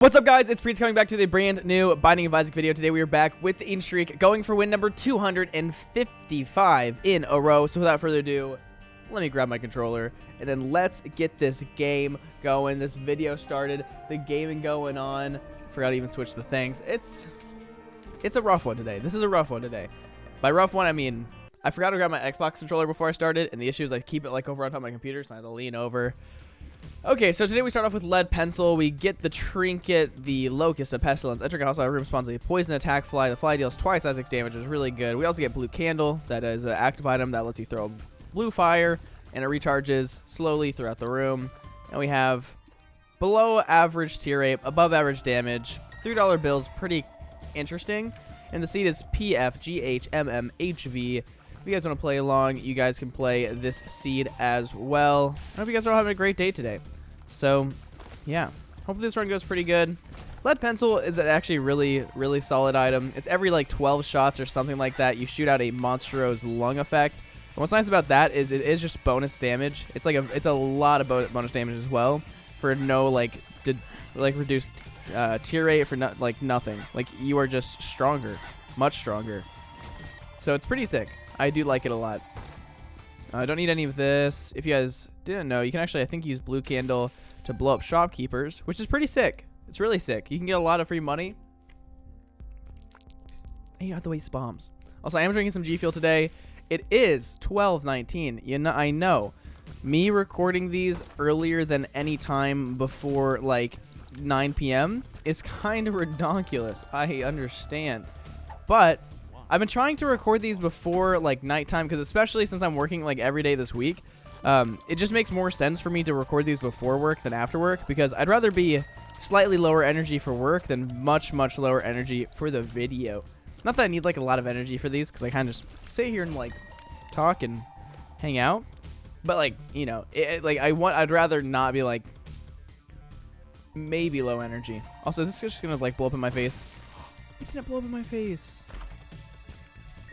What's up, guys? It's Priets coming back to the brand new Binding of Isaac video. Today we are back with the in streak, going for win number 255 in a row. So without further ado, let me grab my controller and then let's get this game going. This video started, the gaming going on. Forgot to even switch the things. It's a rough one today. This is a rough one today. By rough one, I mean I forgot to grab my Xbox controller before I started, and the issue is I keep it like over on top of my computer, so I have to lean over. Okay, so today we start off with Lead Pencil. We get the Trinket, the Locust, the Pestilence. Entering a hostile room spawns a poison attack fly. The fly deals twice Isaac's damage, which is really good. We also get Blue Candle. That is an active item that lets you throw blue fire, and it recharges slowly throughout the room. And we have below average tier rate, above average damage. $3 bills, pretty interesting. And the seed is PFGHMMHV. If you guys want to play along, you guys can play this seed as well. I hope you guys are all having a great day today. So, yeah. Hopefully this run goes pretty good. Lead Pencil is actually really solid item. It's every like 12 shots or something like that. You shoot out a Monstro's Lung effect. And what's nice about that is it is just bonus damage. It's a lot of bonus damage as well for no reduced tier rate for nothing. Like you are just stronger, much stronger. So it's pretty sick. I do like it a lot. I don't need any of this. If you guys didn't know, you can actually, I think, use Blue Candle to blow up shopkeepers, which is pretty sick. It's really sick. You can get a lot of free money. And you have to waste bombs. Also, I am drinking some G Fuel today. It is 12:19. You know, I know. Me recording these earlier than any time before like 9 p.m. is kind of ridiculous. I understand, but I've been trying to record these before like nighttime, because especially since I'm working like every day this week, it just makes more sense for me to record these before work than after work, because I'd rather be slightly lower energy for work than much lower energy for the video. Not that I need like a lot of energy for these, because I kind of just sit here and like talk and hang out, but like, you know, I'd rather not be like maybe low energy. Also, this is just gonna like blow up in my face. It didn't blow up in my face.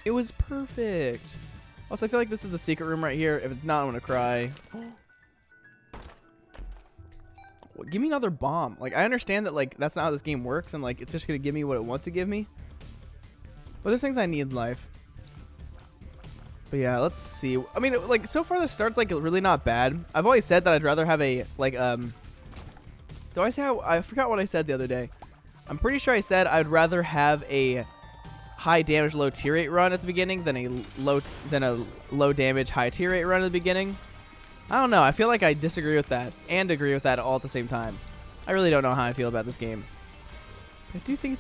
It was perfect. Also, I feel like this is the secret room right here. If it's not, I'm gonna cry. Well, give me another bomb. Like, I understand that like that's not how this game works, and like it's just gonna give me what it wants to give me. But there's things I need in life. But yeah, let's see. I mean, like so far the start's like really not bad. I've always said that I'd rather have a like Do I say I forgot what I said the other day. I'm pretty sure I said I'd rather have a high damage low tier rate run at the beginning than a low damage high tier rate run at the beginning. I don't know. I feel like I disagree with that and agree with that all at the same time. I really don't know how I feel about this game. I do think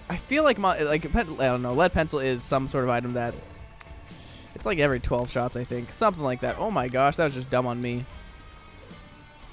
I feel like I don't know. Lead Pencil is some sort of item that it's like every 12 shots, I think, something like that. Oh my gosh, that was just dumb on me.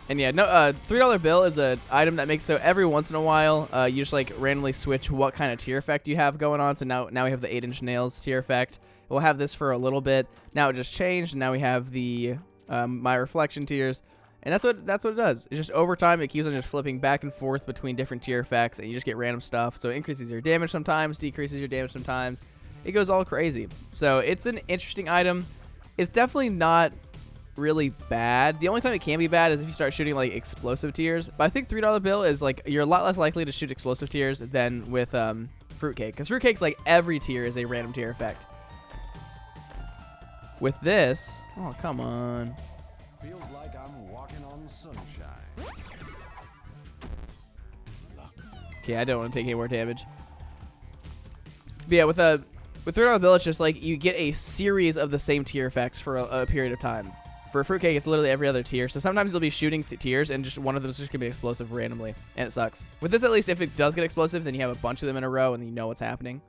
And yeah, no, $3 bill is an item that makes so every once in a while, you just like randomly switch what kind of tier effect you have going on. So now we have the 8-inch nails tier effect. We'll have this for a little bit. Now it just changed. And now we have the my reflection tiers, and that's what it does. It's just over time it keeps on just flipping back and forth between different tier effects, and you just get random stuff. So it increases your damage sometimes, decreases your damage sometimes. It goes all crazy. So it's an interesting item. It's definitely not really bad. The only time it can be bad is if you start shooting like explosive tiers. But I think $3 bill is like you're a lot less likely to shoot explosive tiers than with fruitcake, because fruitcake's like every tier is a random tier effect. With this, oh come on. Feels like I'm walking on sunshine. Okay, I don't want to take any more damage. But yeah, with $3 bill, it's just like you get a series of the same tier effects for a period of time. For fruitcake, it's literally every other tier. So sometimes you'll be shooting tiers, and just one of them is just gonna be explosive randomly, and it sucks. With this, at least, if it does get explosive, then you have a bunch of them in a row, and you know what's happening.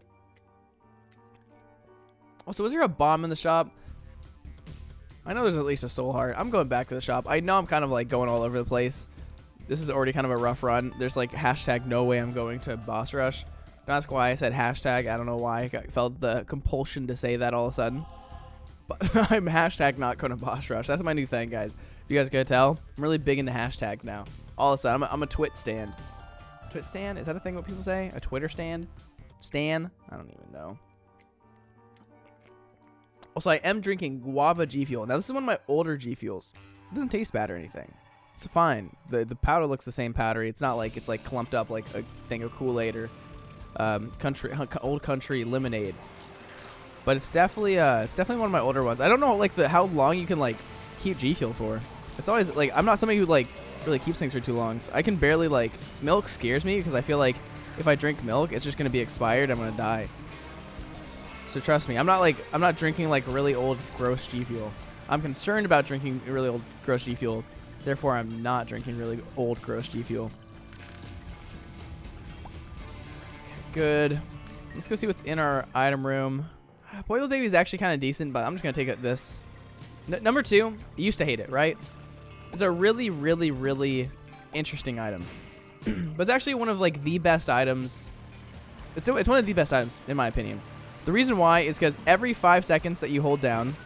Also, was there a bomb in the shop? I know there's at least a soul heart. I'm going back to the shop. I know I'm kind of like going all over the place. This is already kind of a rough run. There's like hashtag no way I'm going to boss rush. Don't ask why I said hashtag. I don't know why. I felt the compulsion to say that all of a sudden. But I'm hashtag not going to boss rush. That's my new thing, guys. You guys could tell. I'm really big into hashtags now. All of a sudden, I'm a twit stand. Twit stand? Is that a thing what people say? A Twitter stand? Stan? I don't even know. Also, I am drinking guava G Fuel. Now, this is one of my older G Fuels. It doesn't taste bad or anything. It's fine. The powder looks the same powdery. It's not like it's like clumped up like a thing of Kool-Aid or old country lemonade. But it's definitely one of my older ones. I don't know like how long you can like keep G Fuel for. It's always like I'm not somebody who like really keeps things for too long. So I can barely like milk scares me because I feel like if I drink milk, it's just gonna be expired. I'm gonna die. So trust me, I'm not drinking like really old gross G Fuel. I'm concerned about drinking really old gross G Fuel. Therefore, I'm not drinking really old gross G Fuel. Good. Let's go see what's in our item room. Boiled Baby is actually kind of decent, but I'm just gonna take this. Number 2, you used to hate it, right? It's a really, really, really interesting item. But it's actually one of like the best items. It's one of the best items in my opinion. The reason why is because every 5 seconds that you hold down,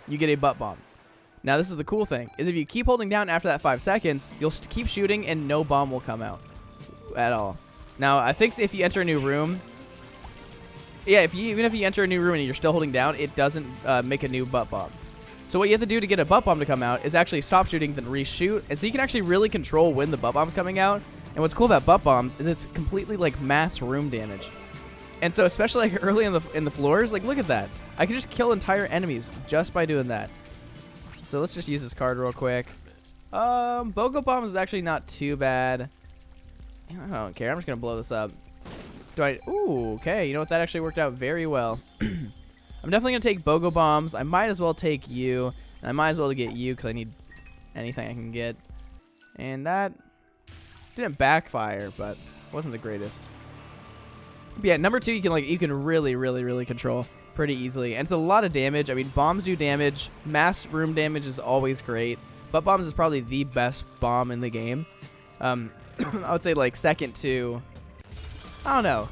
you get a butt bomb. Now this is the cool thing, is if you keep holding down after that 5 seconds, you'll keep shooting and no bomb will come out at all. Now I think if you enter a new room, yeah, even if you enter a new room and you're still holding down, it doesn't make a new butt bomb. So what you have to do to get a butt bomb to come out is actually stop shooting, then reshoot, and so you can actually really control when the butt bomb's coming out. And what's cool about butt bombs is it's completely like mass room damage. And so especially like early in the floors, like look at that. I can just kill entire enemies just by doing that. So let's just use this card real quick. BOGO bomb is actually not too bad. I don't care. I'm just gonna blow this up. Ooh, okay. You know what? That actually worked out very well. I'm definitely gonna take BOGO bombs. I might as well take you, and I might as well get you because I need anything I can get. And that didn't backfire, but wasn't the greatest. But yeah, number 2, you can really, really, really control pretty easily, and it's a lot of damage. I mean, bombs do damage. Mass room damage is always great. Butt bombs is probably the best bomb in the game. I would say like second to, I don't know.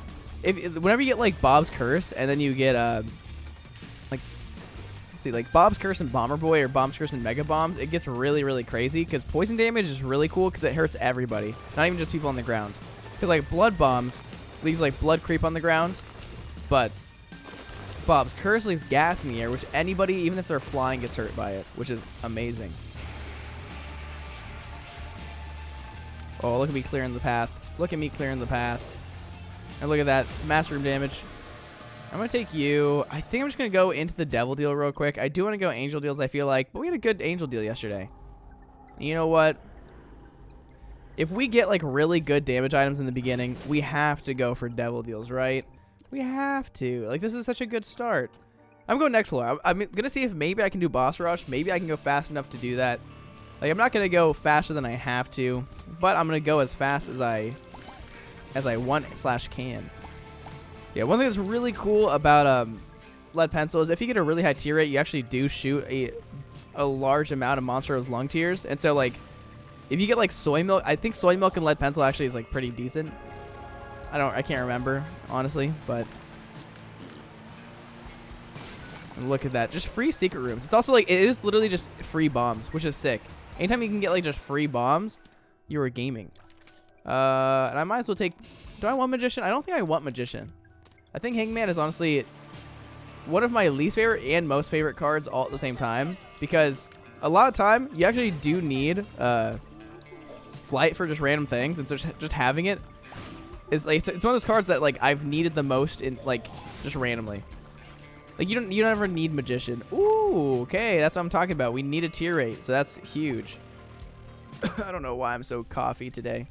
Whenever you get like Bob's Curse, and then you get like Bob's Curse and Bomber Boy or Bob's Curse and Mega Bombs, it gets really, really crazy because poison damage is really cool because it hurts everybody, not even just people on the ground. Because like Blood Bombs leaves like blood creep on the ground, but Bob's Curse leaves gas in the air, which anybody, even if they're flying, gets hurt by it, which is amazing. Oh, look at me clearing the path. Look at me clearing the path. And look at that. Mass room damage. I'm going to take you. I think I'm just going to go into the Devil Deal real quick. I do want to go Angel Deals, I feel like, but we had a good Angel Deal yesterday. You know what? If we get like really good damage items in the beginning, we have to go for Devil Deals, right? We have to. Like, this is such a good start. I'm going next floor. I'm going to see if maybe I can do Boss Rush. Maybe I can go fast enough to do that. Like, I'm not going to go faster than I have to, but I'm going to go as fast as I want/can. Yeah, one thing that's really cool about lead pencil is if you get a really high tear rate, you actually do shoot a large amount of monster's lung tears. And so, like, if you get like soy milk, I think soy milk and lead pencil actually is like pretty decent. I can't remember honestly, but look at that, just free secret rooms. It's also like it is literally just free bombs, which is sick. Anytime you can get like just free bombs, you are gaming. And I might as well take. Do I want Magician? I don't think I want Magician. I think Hangman is honestly one of my least favorite and most favorite cards all at the same time, because a lot of time you actually do need flight for just random things, and so just having it is like it's one of those cards that like I've needed the most in like just randomly. Like you don't ever need Magician. Ooh, okay, that's what I'm talking about. We need a tier rate, so that's huge. I don't know why I'm so coffee today.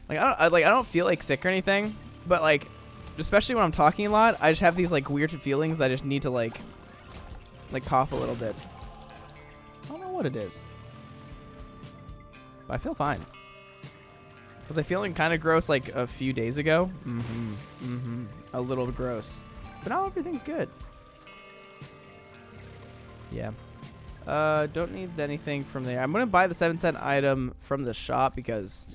Like I don't feel like sick or anything, but like especially when I'm talking a lot, I just have these like weird feelings that I just need to like cough a little bit. I don't know what it is, but I feel fine. Was I feeling kind of gross like a few days ago? A little gross, but now everything's good. Yeah. Don't need anything from there. I'm gonna buy the 7-cent item from the shop because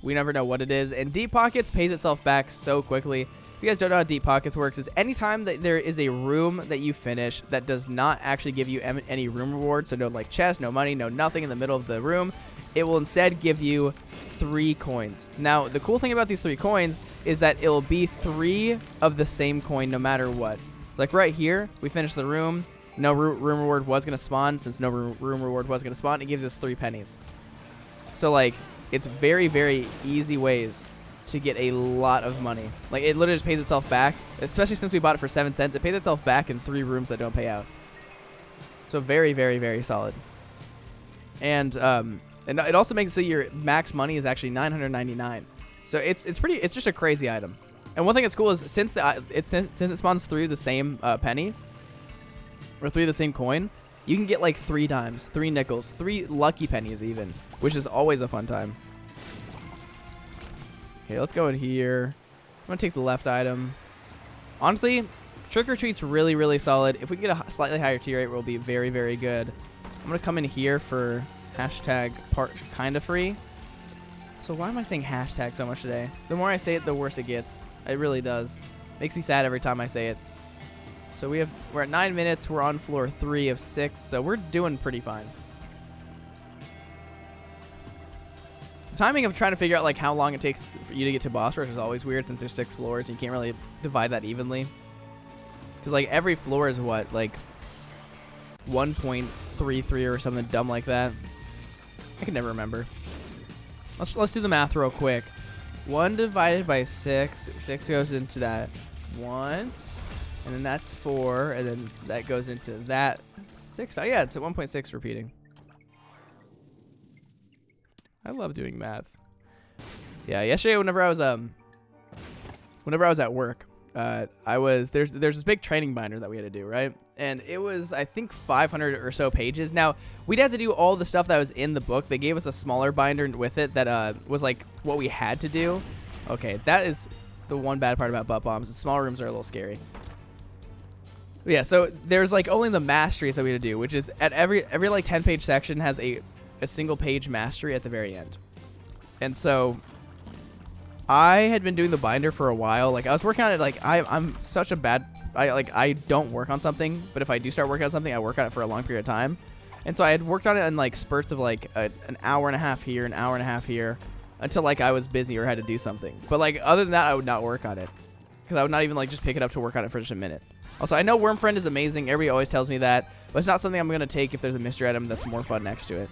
we never know what it is, and Deep Pockets pays itself back so quickly. If you guys don't know how Deep Pockets works, is anytime that there is a room that you finish that does not actually give you any room rewards, so no like chest, no money, no nothing in the middle of the room, it will instead give you 3 coins. Now, the cool thing about these 3 coins is that it will be 3 of the same coin no matter what. So like right here, we finish the room, no room reward was going to spawn. Since no room reward was going to spawn, it gives us 3 pennies. So, like, it's very, very easy ways to get a lot of money. Like, it literally just pays itself back, especially since we bought it for 7 cents. It pays itself back in 3 rooms that don't pay out. So very, very, very solid. And it also makes it so your max money is actually 999. So it's just a crazy item. And one thing that's cool is since it spawns through the same penny or through the same coin, you can get like 3 dimes, 3 nickels, 3 lucky pennies even, which is always a fun time. Okay, let's go in here. I'm gonna take the left item. Honestly, Trick or Treat's really, really solid. If we can get a slightly higher tier rate, we'll be very, very good. I'm gonna come in here for hashtag part kinda free. So why am I saying hashtag so much today? The more I say it, the worse it gets. It really does. Makes me sad every time I say it. So we're at 9 minutes. We're on floor 3 of 6, so we're doing pretty fine. The timing of trying to figure out like how long it takes for you to get to boss rush is always weird since there's 6 floors and you can't really divide that evenly. Because like every floor is what, like 1.33 or something dumb like that. I can never remember. Let's do the math real quick. 1 divided by 6. 6 goes into that once, and then that's 4, and then that goes into that 6. Oh yeah, it's at 1.6 repeating. I love doing math. Yeah, yesterday whenever I was at work, there's this big training binder that we had to do, right? And it was, I think, 500 or so pages. Now, we'd have to do all the stuff that was in the book. They gave us a smaller binder with it that was like what we had to do. Okay, that is the one bad part about butt bombs. The small rooms are a little scary. But yeah, so there's like only the masteries that we had to do, which is at every like 10-page section has a single page mastery at the very end. And so I had been doing the binder for a while. Like I was working on it. Like I'm such a bad. I don't work on something, but if I do start working on something, I work on it for a long period of time. And so I had worked on it in like spurts of like an hour and a half here, an hour and a half here, until like I was busy or had to do something. But like other than that, I would not work on it because I would not even like just pick it up to work on it for just a minute. Also, I know Worm Friend is amazing. Everybody always tells me that, but it's not something I'm gonna take if there's a mystery item that's more fun next to it.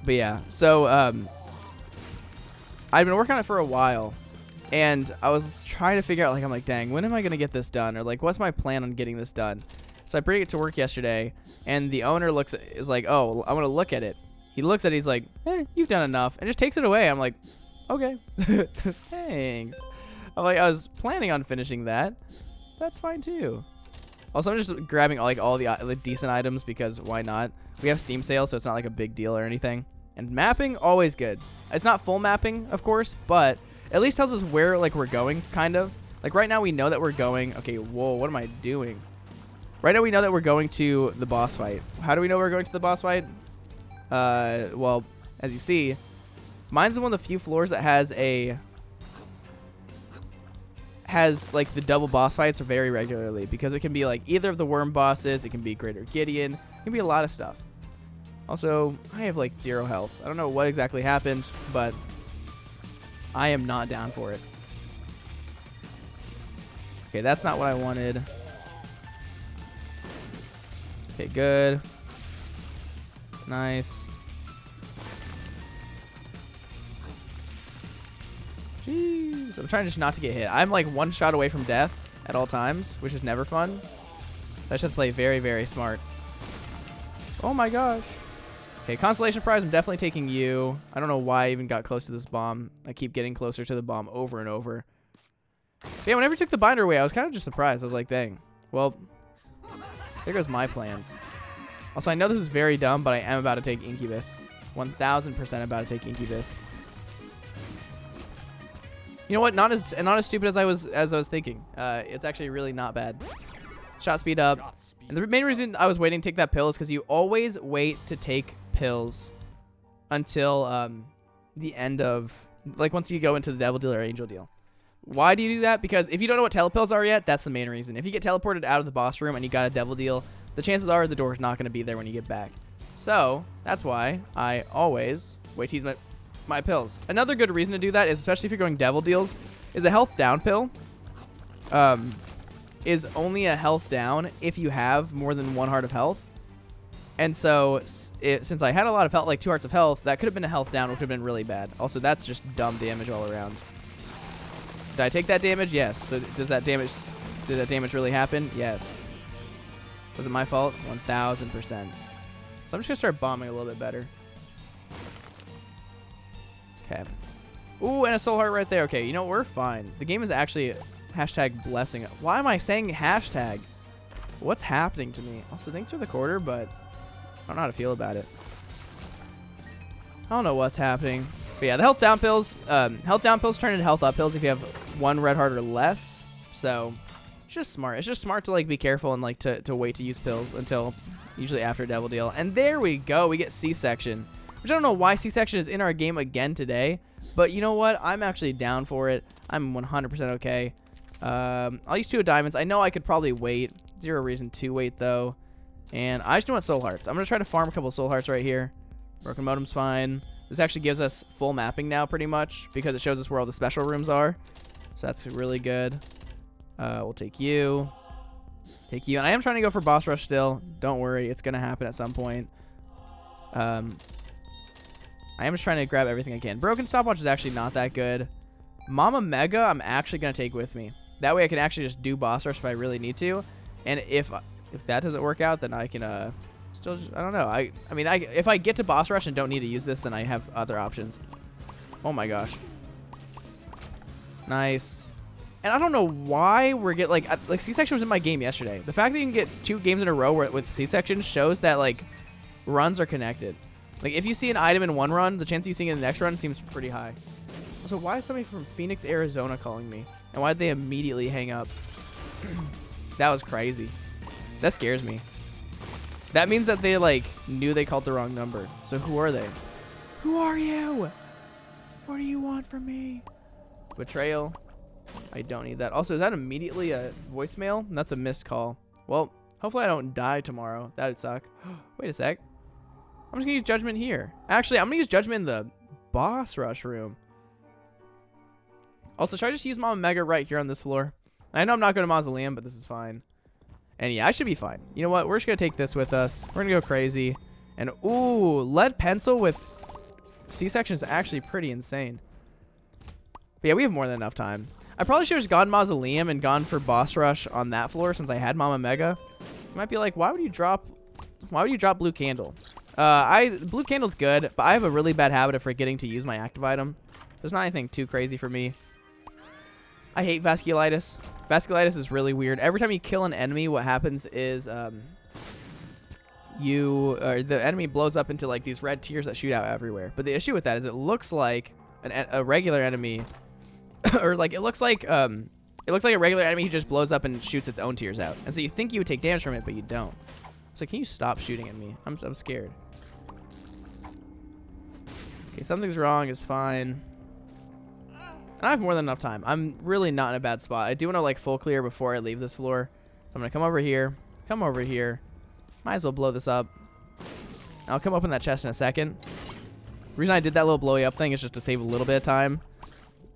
But yeah, so I've been working on it for a while, and I was trying to figure out, like, I'm like, dang, when am I going to get this done? Or, like, what's my plan on getting this done? So I bring it to work yesterday, and the owner is like, oh, I want to look at it. He looks at it, he's like, you've done enough, and just takes it away. I'm like, okay, thanks. I'm like, I was planning on finishing that. That's fine, too. Also, I'm just grabbing, all the decent items, because why not? We have Steam sales, so it's not, like, a big deal or anything. And mapping, always good. It's not full mapping, of course, but at least tells us where, like, we're going, kind of. Like, right now we know that we're going... Okay, whoa, what am I doing? Right now we know that we're going to the boss fight. How do we know we're going to the boss fight? Well, as you see, mine's one of the few floors that has, like, the double boss fights very regularly. Because it can be, like, either of the worm bosses. It can be Greater Gideon. It can be a lot of stuff. Also, I have like 0 health. I don't know what exactly happened, but I am not down for it. Okay, that's not what I wanted. Okay, good. Nice. Jeez. I'm trying just not to get hit. I'm like 1 shot away from death at all times, which is never fun. I should play very, very smart. Oh my gosh. Okay, consolation prize, I'm definitely taking you. I don't know why I even got close to this bomb. I keep getting closer to the bomb over and over. But yeah, whenever you took the binder away, I was kind of just surprised. I was like, dang. Well, there goes my plans. Also, I know this is very dumb, but I am about to take Incubus. 1000% about to take Incubus. You know what? Not as stupid as I was thinking. It's actually really not bad. Shot speed up. And the main reason I was waiting to take that pill is because you always wait to take pills until the end of, like, once you go into the Devil Deal or Angel Deal. Why do you do that? Because if you don't know what telepills are yet, that's the main reason. If you get teleported out of the boss room and you got a Devil Deal, the chances are the door's not going to be there when you get back. So that's why I always wait to use my pills. Another good reason to do that is, especially if you're going Devil Deals, is a health down pill. is only a health down if you have more than 1 heart of health. And so since I had a lot of health, like 2 hearts of health, that could have been a health down, which would have been really bad. Also, that's just dumb damage all around. Did I take that damage? Yes. So did that damage really happen? Yes. Was it my fault? 1000%. So I'm just going to start bombing a little bit better. Okay. Ooh, and a soul heart right there. Okay, you know, we're fine. The game is actually hashtag blessing. Why am I saying hashtag? What's happening to me? Also, thanks for the quarter, but I don't know how to feel about it. I don't know what's happening. But yeah, the health down pills turn into health up pills if you have 1 red heart or less. So it's just smart. It's just smart to like be careful and like to wait to use pills until usually after Devil Deal. And there we go. We get C-section, which I don't know why C-section is in our game again today. But you know what? I'm actually down for it. I'm 100% okay. I'll use 2 of diamonds. I know I could probably wait. 0 reason to wait though. And I just want soul hearts. I'm going to try to farm a couple soul hearts right here. Broken modem's fine. This actually gives us full mapping now pretty much because it shows us where all the special rooms are. So that's really good. We'll take you. Take you. And I am trying to go for boss rush still. Don't worry. It's going to happen at some point. I am just trying to grab everything I can. Broken stopwatch is actually not that good. Mama Mega I'm actually going to take with me. That way I can actually just do boss rush if I really need to. And if that doesn't work out, then I can still just, I don't know. I mean, if I get to boss rush and don't need to use this, then I have other options. Oh my gosh. Nice. And I don't know why we're like C-section was in my game yesterday. The fact that you can get 2 games in a row with C-section shows that like runs are connected. Like if you see an item in one run, the chance of you seeing it in the next run seems pretty high. So why is somebody from Phoenix, Arizona calling me? And why did they immediately hang up? That was crazy. That scares me. That means that they like knew they called the wrong number. So who are they? Who are you? What do you want from me? Betrayal. I don't need that. Also, is that immediately a voicemail? That's a missed call. Well, hopefully I don't die tomorrow. That'd suck. Wait a sec. I'm just gonna use judgment here. Actually, I'm gonna use judgment in the boss rush room. Also, should I just use Mama Mega right here on this floor? I know I'm not going to Mausoleum, but this is fine. And yeah, I should be fine. You know what? We're just going to take this with us. We're going to go crazy. And ooh, lead pencil with C-section is actually pretty insane. But yeah, we have more than enough time. I probably should have just gone Mausoleum and gone for boss rush on that floor since I had Mama Mega. You might be like, why would you drop Blue Candle? Blue Candle's good, but I have a really bad habit of forgetting to use my active item. There's not anything too crazy for me. I hate vasculitis. Vasculitis is really weird. Every time you kill an enemy, what happens is the enemy blows up into like these red tears that shoot out everywhere. But the issue with that is it looks like a regular enemy, or like it looks like a regular enemy who just blows up and shoots its own tears out. And so you think you would take damage from it, but you don't. So can you stop shooting at me? I'm scared. Okay, something's wrong. It's fine. I have more than enough time. I'm really not in a bad spot. I do want to like full clear before I leave this floor. So I'm going to come over here. Come over here. Might as well blow this up. I'll come open that chest in a second. The reason I did that little blowy up thing is just to save a little bit of time.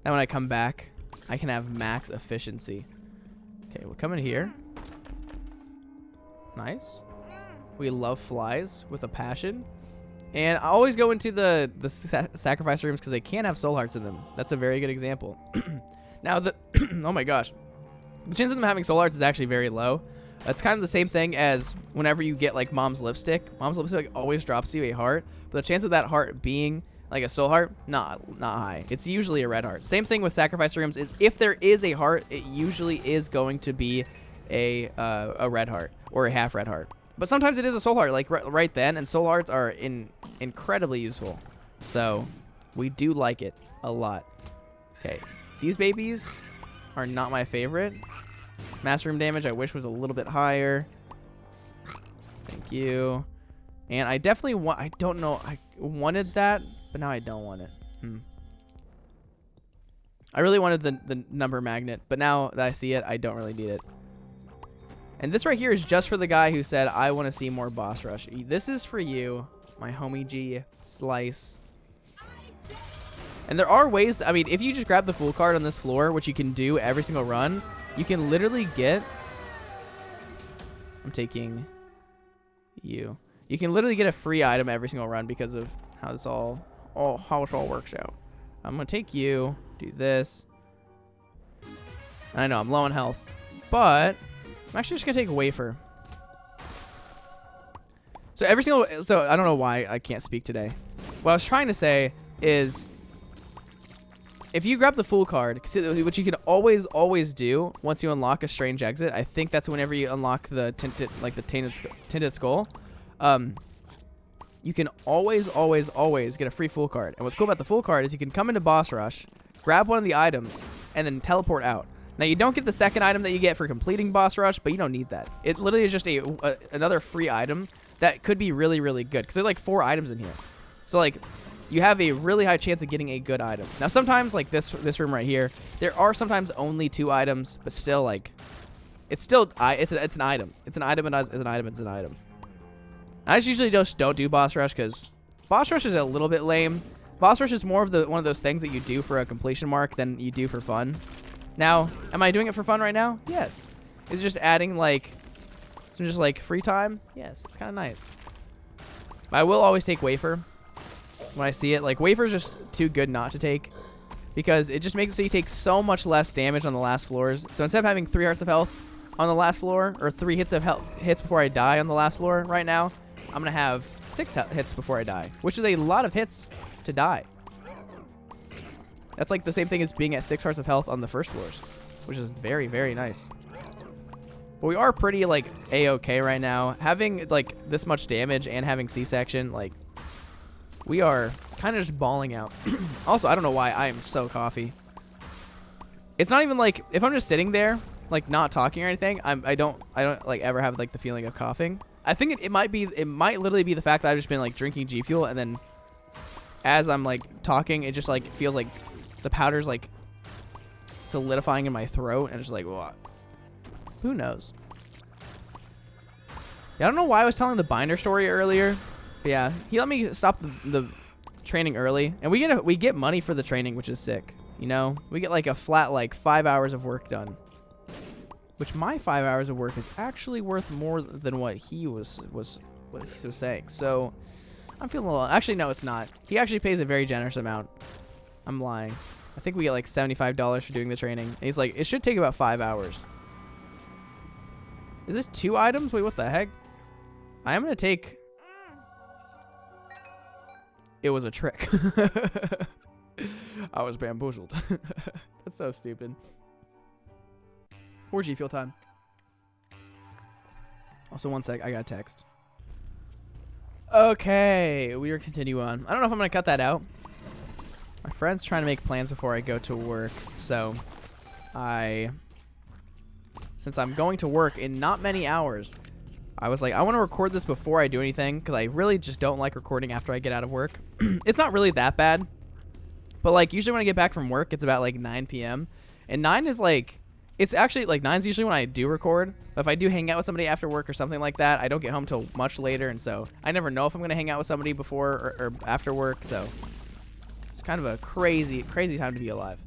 Then when I come back, I can have max efficiency. Okay, we'll come in here. Nice. We love flies with a passion. And I always go into the sacrifice rooms because they can have soul hearts in them. That's a very good example. Now, oh my gosh. The chance of them having soul hearts is actually very low. That's kind of the same thing as whenever you get like Mom's Lipstick. Mom's Lipstick always drops you a heart. But the chance of that heart being like a soul heart, not high. It's usually a red heart. Same thing with sacrifice rooms is if there is a heart, it usually is going to be a red heart or a half red heart. But sometimes it is a soul heart, like right then, and soul hearts are incredibly useful. So we do like it a lot. Okay, these babies are not my favorite. Mass room damage I wish was a little bit higher. Thank you. And I definitely want, I don't know, I wanted that, but now I don't want it. I really wanted the number magnet, but now that I see it, I don't really need it. And this right here is just for the guy who said, I want to see more boss rush. This is for you, my homie G. Slice. And there are ways, I mean, if you just grab the full card on this floor, which you can do every single run, you can literally get I'm taking you. You can literally get a free item every single run because of how this all works out. I'm gonna take you, do this. I know I'm low on health, but I'm actually just gonna take a wafer. So I don't know why I can't speak today. What I was trying to say is, if you grab the Fool card, which you can always do once you unlock a strange exit, I think that's whenever you unlock the tinted skull. You can always get a free Fool card. And what's cool about the Fool card is you can come into boss rush, grab one of the items, and then teleport out. Now you don't get the second item that you get for completing boss rush, but you don't need that. It literally is just another free item that could be really, really good because there's like 4 items in here. So like, you have a really high chance of getting a good item. Now sometimes, like this room right here, there are sometimes only 2 items, but still, like, it's an item. It's an item. It's an item. I just usually just don't do boss rush because boss rush is a little bit lame. Boss rush is more of one of those things that you do for a completion mark than you do for fun. Now, am I doing it for fun right now? Yes. Is it just adding like some just like free time? Yes, it's kind of nice. But I will always take wafer when I see it. Like, wafer is just too good not to take because it just makes it so you take so much less damage on the last floors. So instead of having 3 hearts of health on the last floor or 3 hits before I die on the last floor right now, I'm going to have 6 hits before I die, which is a lot of hits to die. That's like the same thing as being at 6 hearts of health on the first floors, which is very, very nice. But we are pretty, like, A-okay right now. Having, like, this much damage and having C-section, like, we are kind of just balling out. Also, I don't know why I am so coffee. It's not even, like, if I'm just sitting there, like, not talking or anything, I don't, like, ever have, like, the feeling of coughing. I think it might literally be the fact that I've just been, like, drinking G Fuel, and then as I'm, like, talking, it just, like, feels like the powder's, like, solidifying in my throat, and it's just like, what? Who knows? Yeah, I don't know why I was telling the binder story earlier, but yeah, he let me stop the training early, and we get money for the training, which is sick. You know, we get like a flat like 5 hours of work done, which my 5 hours of work is actually worth more than what he was saying. So I'm feeling a little. Actually, no, it's not. He actually pays a very generous amount. I'm lying. I think we get like $75 for doing the training. And he's like, it should take about 5 hours. Is this 2 items? Wait, what the heck? I am going to take... It was a trick. I was bamboozled. That's so stupid. 4G fuel time. Also, one sec. I got a text. Okay. We are continue on. I don't know if I'm going to cut that out. My friend's trying to make plans before I go to work. So, since I'm going to work in not many hours, I was like, I want to record this before I do anything because I really just don't like recording after I get out of work. It's not really that bad, but like usually when I get back from work, it's about like 9 p.m. And 9 is like, it's actually like 9's usually when I do record. But if I do hang out with somebody after work or something like that, I don't get home till much later. And so I never know if I'm going to hang out with somebody before or after work. So it's kind of a crazy, crazy time to be alive.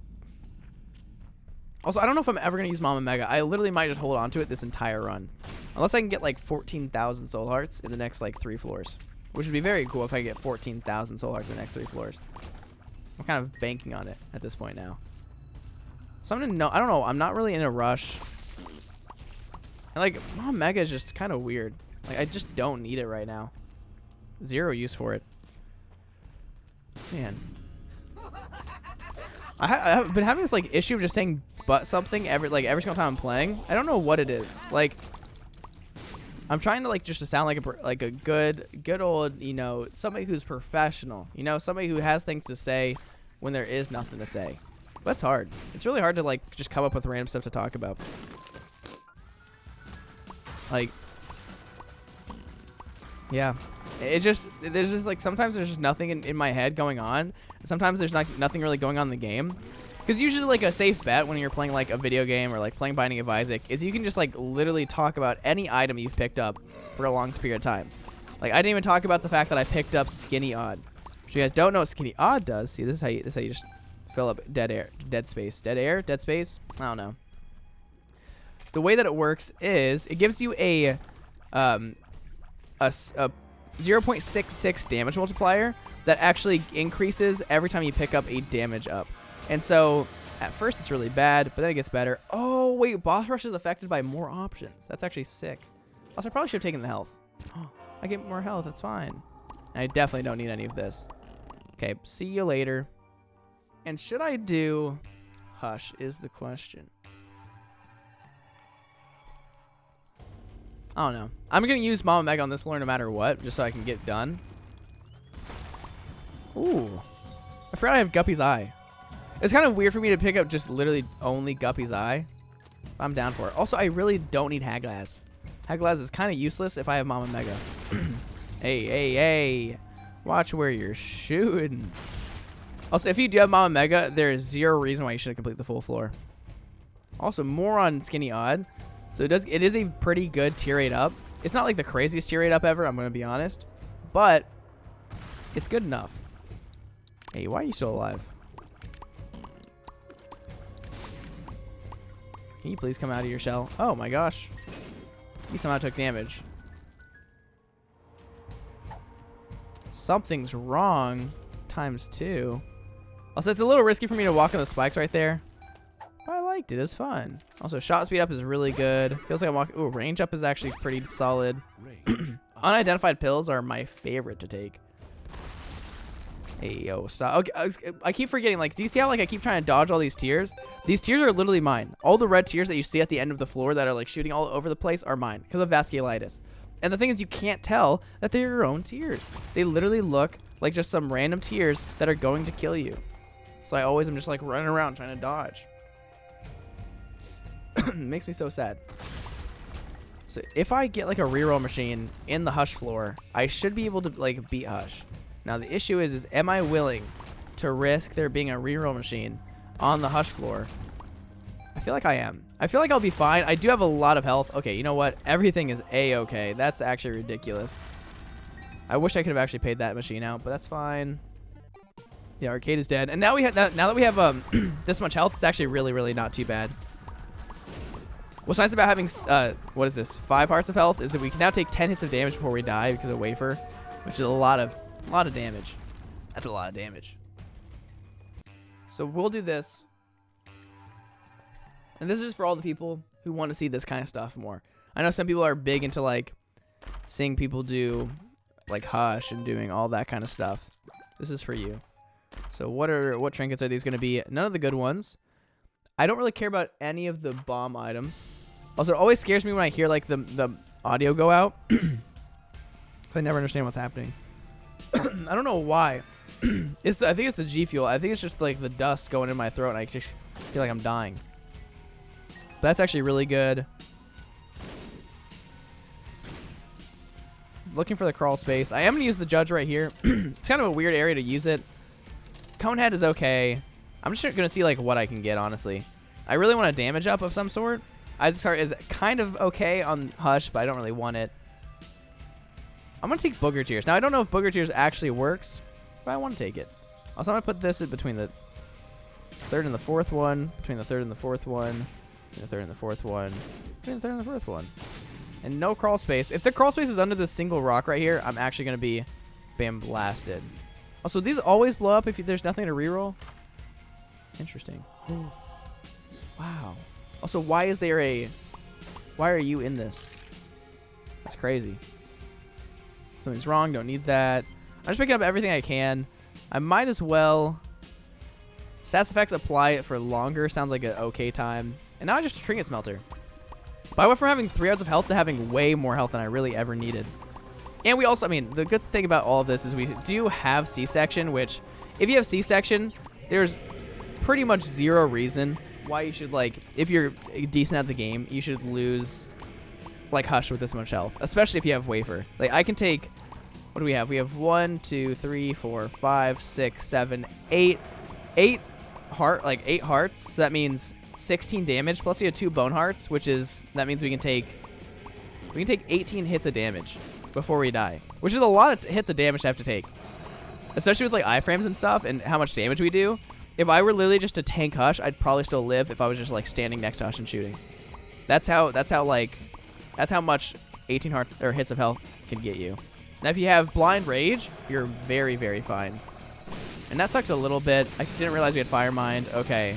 Also, I don't know if I'm ever going to use Mama Mega. I literally might just hold on to it this entire run. Unless I can get like 14,000 soul hearts in the next like 3 floors. Which would be very cool if I get 14,000 soul hearts in the next 3 floors. I'm kind of banking on it at this point now. So I'm going to know. I don't know. I'm not really in a rush. And like, Mama Mega is just kind of weird. Like, I just don't need it right now. 0 use for it. Man. I've been having this like issue of just saying but something every single time I'm playing. I don't know what it is. Like, I'm trying to like just to sound like a good old, you know, somebody who's professional, you know, somebody who has things to say when there is nothing to say. But it's hard. It's really hard to like just come up with random stuff to talk about. Like, yeah, there's just like sometimes there's just nothing in my head going on. Sometimes there's nothing really going on in the game. Because usually, like, a safe bet when you're playing, like, a video game or, like, playing Binding of Isaac is you can just, like, literally talk about any item you've picked up for a long period of time. Like, I didn't even talk about the fact that I picked up Skinny Odd. If you guys don't know what Skinny Odd does, see, this is how you just fill up dead space. Dead space? I don't know. The way that it works is it gives you a a 0.66 damage multiplier that actually increases every time you pick up a damage up. And so at first it's really bad, but then it gets better. Oh, wait, boss rush is affected by more options. That's actually sick. Also, I probably should have taken the health. I get more health, that's fine. And I definitely don't need any of this. Okay, see you later. And should I do Hush is the question. I don't know. I'm going to use Mama Meg on this floor no matter what, just so I can get done. Ooh. I forgot I have Guppy's Eye. It's kind of weird for me to pick up just literally only Guppy's Eye. I'm down for it. Also, I really don't need Haglaz. Haglaz is kind of useless if I have Mama Mega. Hey, hey, hey. Watch where you're shooting. Also, if you do have Mama Mega, there is zero reason why you shouldn't complete the full floor. Also, more on Skinny Odd. So it is a pretty good tier 8 up. It's not like the craziest tier 8 up ever, I'm going to be honest. But it's good enough. Hey, why are you still alive? Can you please come out of your shell? Oh my gosh. He somehow took damage. Something's wrong. ×2. Also, it's a little risky for me to walk on the spikes right there. But I liked it. It's fun. Also, shot speed up is really good. Feels like I'm walking. Ooh, range up is actually pretty solid. Unidentified pills are my favorite to take. Hey, yo, stop. Okay, I keep forgetting. Like, do you see how like I keep trying to dodge all these tiers? These tiers are literally mine. All the red tiers that you see at the end of the floor that are like shooting all over the place are mine because of vasculitis. And the thing is, you can't tell that they're your own tiers. They literally look like just some random tiers that are going to kill you. So I always am just like running around trying to dodge. Makes me so sad. So if I get like a reroll machine in the Hush floor, I should be able to like beat Hush. Now the issue is am I willing to risk there being a reroll machine on the Hush floor? I feel like I am. I feel like I'll be fine. I do have a lot of health. Okay, you know what? Everything is A-okay. That's actually ridiculous. I wish I could have actually paid that machine out, but that's fine. The arcade is dead. And now we have now that we have this much health, it's actually really, really not too bad. What's nice about having what is this? 5 hearts of health is that we can now take 10 hits of damage before we die because of wafer, which is a lot of damage. That's a lot of damage. So we'll do this. And this is for all the people who want to see this kind of stuff more. I know some people are big into like seeing people do like Hush and doing all that kind of stuff. This is for you. So what trinkets are these going to be? None of the good ones. I don't really care about any of the bomb items. Also, it always scares me when I hear like the audio go out. Because I never understand what's happening. I don't know why. I think it's the G Fuel. I think it's just like the dust going in my throat and I just feel like I'm dying. But that's actually really good. Looking for the crawl space. I am going to use the judge right here. It's kind of a weird area to use it. Conehead is okay. I'm just going to see like what I can get, honestly. I really want a damage up of some sort. Isaac's Heart is kind of okay on Hush, but I don't really want it. I'm going to take Booger Tears. Now, I don't know if Booger Tears actually works, but I want to take it. Also, I'm going to put this in between the 3rd and the 4th one, between the 3rd and the 4th one, between the 3rd and the 4th one, between the 3rd and the 4th one. And no crawl space. If the crawl space is under this single rock right here, I'm actually going to be bam blasted. Also, these always blow up if there's nothing to reroll. Interesting. Ooh. Wow. Also, why are you in this? That's crazy. Something's wrong. Don't need that. I'm just picking up everything I can. I might as well. Stats effects apply it for longer. Sounds like an okay time. And now I just Trinket Smelter. But I went from having 3 hours of health to having way more health than I really ever needed. And we also, I mean, the good thing about all of this is we do have C-section, which if you have C-section, there's pretty much zero reason why you should, like, if you're decent at the game, you should lose, like, Hush with this much health, especially if you have Wafer. Like, I can take, what do we have? We have 1, 2, 3, 4, 5, 6, 7, 8 hearts. So that means 16 damage, plus we have 2 bone hearts, which is, that means we can take 18 hits of damage before we die, which is a lot of hits of damage to have to take, especially with like iframes and stuff and how much damage we do. If I were literally just to tank Hush, I'd probably still live if I was just like standing next to Hush and shooting. That's how much 18 hearts or hits of health can get you. Now, if you have Blind Rage, you're very, very fine. And that sucks a little bit. I didn't realize we had Fire Mind. Okay.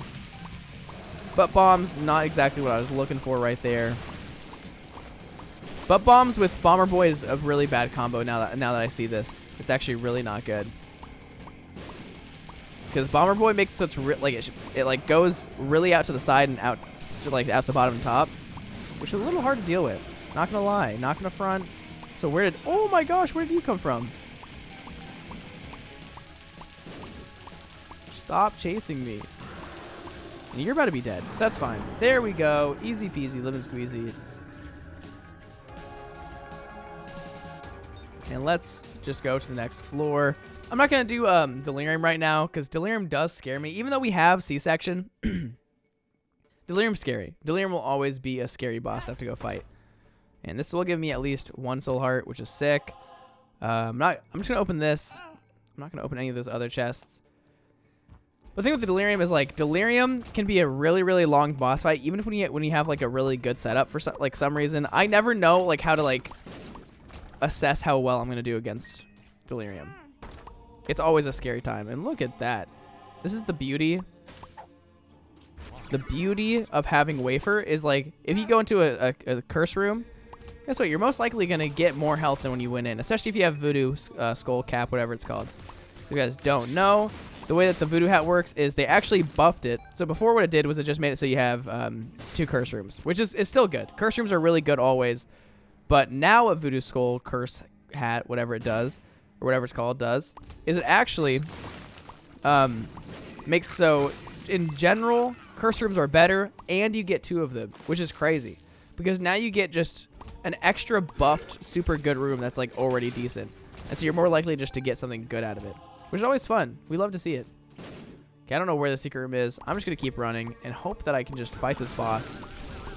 Butt Bombs, not exactly what I was looking for right there. Butt Bombs with Bomber Boy is a really bad combo now that I see this. It's actually really not good. Because Bomber Boy makes it so it's it like goes really out to the side and out to like out the bottom and top, which is a little hard to deal with. Not gonna lie, not gonna front. So where did? Oh my gosh, where did you come from? Stop chasing me. You're about to be dead. So that's fine. There we go. Easy peasy, lemon squeezy. And let's just go to the next floor. I'm not going to do Delirium right now because Delirium does scare me. Even though we have C-Section, Delirium's scary. Delirium will always be a scary boss to have to go fight. And this will give me at least 1 soul heart, which is sick. I'm just going to open this. I'm not going to open any of those other chests. But the thing with the Delirium is, like, Delirium can be a really, really long boss fight, even if when you have, like, a really good setup for, some reason. I never know, like, how to, like, assess how well I'm going to do against Delirium. It's always a scary time. And look at that. This is the beauty. The beauty of having Wafer is, like, if you go into a curse room, guess what? You're most likely going to get more health than when you went in, especially if you have Voodoo, Skull Cap, whatever it's called. If you guys don't know, the way that the Voodoo Hat works is they actually buffed it. So before, what it did was it just made it so you have 2 curse rooms, which is still good. Curse rooms are really good always. But now what Voodoo Skull Curse Hat, whatever it does, or whatever it's called, does, is it actually makes so, in general, curse rooms are better, and you get 2 of them, which is crazy. Because now you get just an extra buffed, super good room that's, like, already decent. And so you're more likely just to get something good out of it, which is always fun. We love to see it. Okay, I don't know where the secret room is. I'm just going to keep running and hope that I can just fight this boss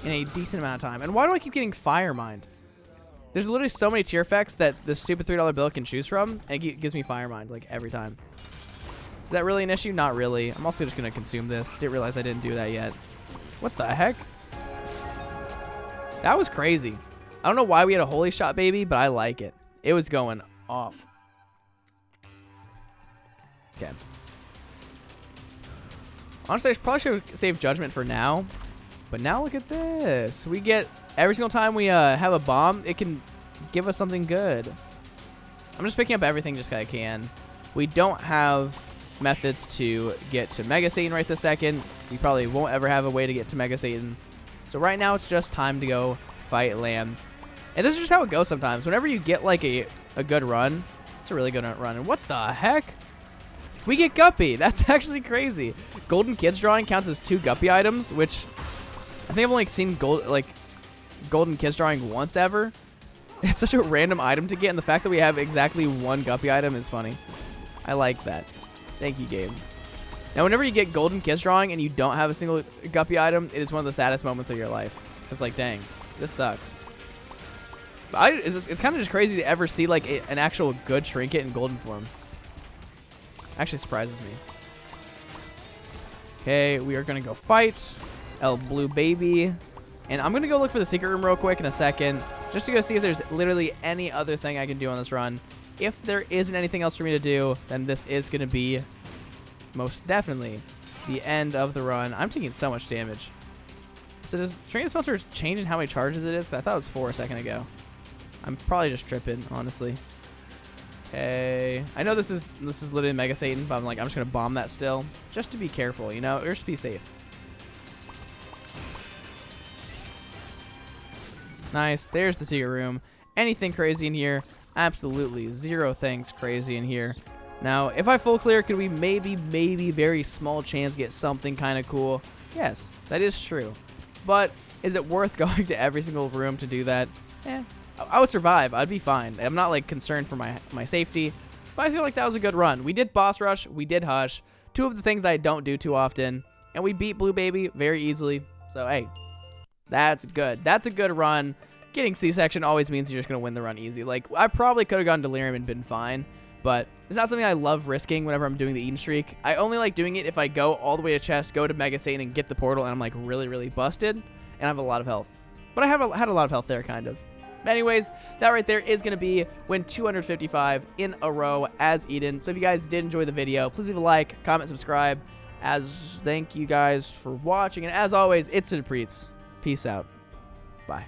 in a decent amount of time. And why do I keep getting Fire Mind? There's literally so many tier effects that this stupid $3 bill can choose from, and it gives me Fire Mind, like, every time. Is that really an issue? Not really. I'm also just going to consume this. Didn't realize I didn't do that yet. What the heck? That was crazy. I don't know why we had a Holy Shot, baby, but I like it. It was going off. Okay. Honestly, I probably should save Judgment for now. But now look at this. We get, every single time we have a bomb, it can give us something good. I'm just picking up everything just 'cause I can. We don't have methods to get to Mega Satan right this second. We probably won't ever have a way to get to Mega Satan. So right now it's just time to go fight Lamb. And this is just how it goes sometimes. Whenever you get like a good run, it's a really good run. And what the heck? We get Guppy. That's actually crazy. Golden Kids Drawing counts as 2 Guppy items, which I think I've only seen Golden Kids Drawing once ever. It's such a random item to get, and the fact that we have exactly 1 Guppy item is funny. I like that. Thank you, game. Now, whenever you get Golden Kiss Drawing and you don't have a single Guppy item, it is one of the saddest moments of your life. It's like, dang, this sucks. But it's kind of just crazy to ever see like an actual good trinket in golden form. Actually surprises me. Okay, we are going to go fight El Blue Baby. And I'm going to go look for the secret room real quick in a second, just to go see if there's literally any other thing I can do on this run. If there isn't anything else for me to do, then this is going to be most definitely the end of the run. I'm taking so much damage. So does Trinket Dispenser changing how many charges it is? 'Cause I thought it was 4 a second ago. I'm probably just tripping, honestly. Okay. I know this is literally Mega Satan, but I'm just going to bomb that still, just to be careful, you know, or just be safe. Nice. There's the secret room. Anything crazy in here? Absolutely zero things crazy in here. Now, if I full clear, could we maybe very small chance get something kind of cool? Yes, that is true. But is it worth going to every single room to do that? I would survive. I'd be fine. I'm not like concerned for my safety, but I feel like that was a good run. We did boss rush. We did hush. 2 of the things I don't do too often, and we beat Blue Baby very easily. So hey, that's good. That's a good run. Getting C-section always means you're just going to win the run easy. Like, I probably could have gone Delirium and been fine, but it's not something I love risking whenever I'm doing the Eden streak. I only like doing it if I go all the way to chest, go to Mega Satan, and get the portal, and I'm like really, really busted, and I have a lot of health. But I had a lot of health there, kind of. Anyways, that right there is going to be win 255 in a row as Eden. So if you guys did enjoy the video, please leave a like, comment, subscribe. Thank you guys for watching. And as always, it's the Priets. Peace out. Bye.